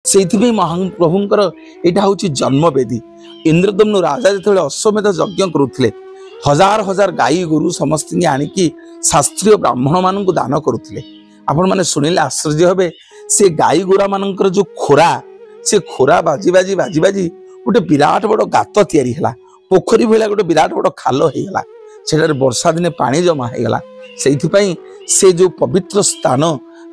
से महाप्रभुंकर यहाँ हूँ जन्मवेदी। इंद्रदम्नु राजा जो अश्वमेध यज्ञ करुले हजार हजार गाई गोरु समस्त आणिकी शास्त्रीय ब्राह्मण मान दान करुले। आपण मैंने शुणिले आश्चर्य हे से गाई गोरा मानकर जो खोरा से खोरा बाजी बाजी बाजी बाजी गोटे विराट बड़ गात या पोखरी भाया गोटे विराट बड़ खाल होगा से वर्षा दिने पानी जमा होगा। से जो पवित्र स्थान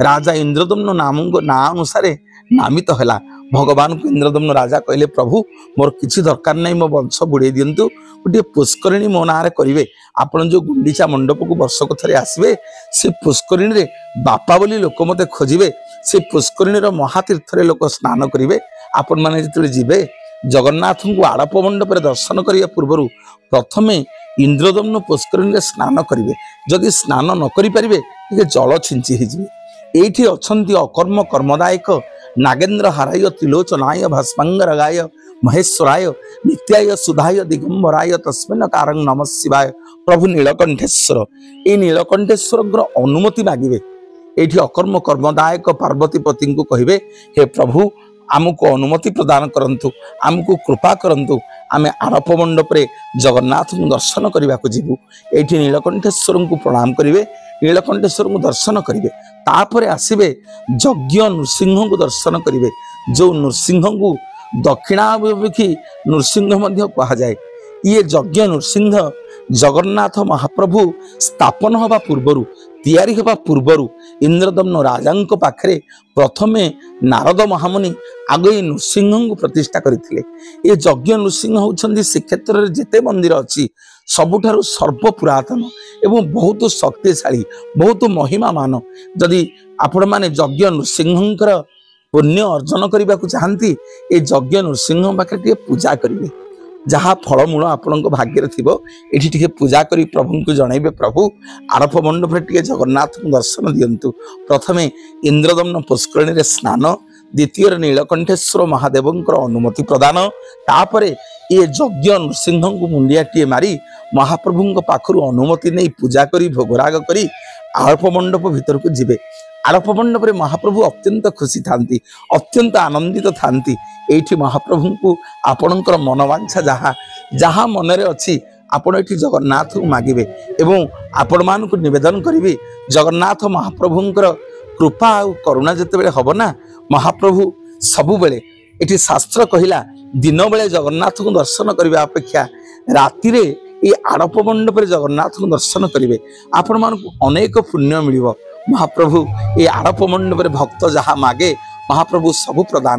राजा इंद्रदम्नु नाम ना अनुसार नामित है। भगवान को इंद्रदम्नु राजा कहले प्रभु मोर किसी दरकार नहीं मो वंश बुड़े दिंतु गोटे पुष्करिणी मो ना करेंगे। आपण जो गुंडीचा मंडप को वर्षक थे आसवे से पुष्करिणी रे बापा बोली लोक मते खोजे से पुष्करिणी महातीर्थ लोक स्नान करेंगे। आपण मैंने जो जीवे जगन्नाथ को आड़प मंडप दर्शन करने पूर्व प्रथमे इंद्रदम्नु पुष्करिणी स्नान करेंगे। जदि स्नान न करें जल छिंची ये अच्छी अकर्म कर्मदायक नागेन्द्र हाराय त्रिलोचनाय भस्मांगराय महेश्वराय नित्याय सुधाय दिगंबराय तस्मिन् कारं नमः शिवाय प्रभु नीलकंठेश्वर। ये नीलकंठेश्वर अनुमति मागिबे। ये अकर्म कर्मदायक पार्वतीपति को कहे हे प्रभु आमको अनुमति प्रदान करंतु आमको कृपा करंतु आमे आड़प मंडप रे जगन्नाथ को दर्शन करने को जीवु। ये नीलकंठेश्वर को प्रणाम करेंगे। नीलकंठेश्वर को दर्शन करेंगे तापर आसवे यज्ञ नृसिंह को दर्शन करेंगे। जो नृसिंह को दक्षिणाभिमुखी नृसिंह कहा जाए। ये यज्ञ नृसिंह जगन्नाथ महाप्रभु स्थापन हवा पूर्वर तैयारी हवा पूर्वर इंद्रदम्नु राजा पाखरे प्रथमे नारद महामुनि आगे नृसिंह को प्रतिष्ठा करथिले। ये यज्ञ नृसिंह होउछन्ती श्रीक्षेत्र में जेते मंदिर अच्छी सबुठारु सर्व पुरातन एवं बहुत शक्तिशाली बहुत महिमा मान। जदि आपण माने यज्ञ नृसिंहकर पुण्य अर्जन करने को चाहती ये यज्ञ नृसिंह पाखे पूजा करेंगे। जहाँ फलमूल आपण भाग्य थी पूजा करी प्रभु को जनइबे प्रभु आड़प मंडप टे जगन्नाथ को दर्शन दिंतु। प्रथमे इंद्रदम्नु पुष्करिणी रे स्नान द्वितीय नीलकंठेश्वर महादेवंकर अनुमति प्रदान तापर ये यज्ञ नृसिंह को मुंडियाटे मारी महाप्रभु पाखु अनुमति नहीं पूजा करी भोगराग करी आड़प मंडप भीतर को जीवे। आड़प मंडप रे महाप्रभु अत्यंत खुशी थांती अत्यंत आनंदित थांती। एठी महाप्रभु को आपणकर मनवांछा जहाँ जहाँ मनरे अच्छी आपण एठी जगन्नाथ को मागिबे एवं आपण मान को निवेदन करिवे। जगन्नाथ महाप्रभुंकर कृपा और करुणा जिते हम ना महाप्रभु सबु बेले एठी शास्त्र कहिला दिन बेले जगन्नाथ को दर्शन करने अपेक्षा राति रे ये आड़प मंडप जगन्नाथ को दर्शन करेंगे। आपण मान अनेक पुण्य मिलिबो। महाप्रभु ये आड़प मंडप भक्त जहाँ मागे महाप्रभु सबु प्रदान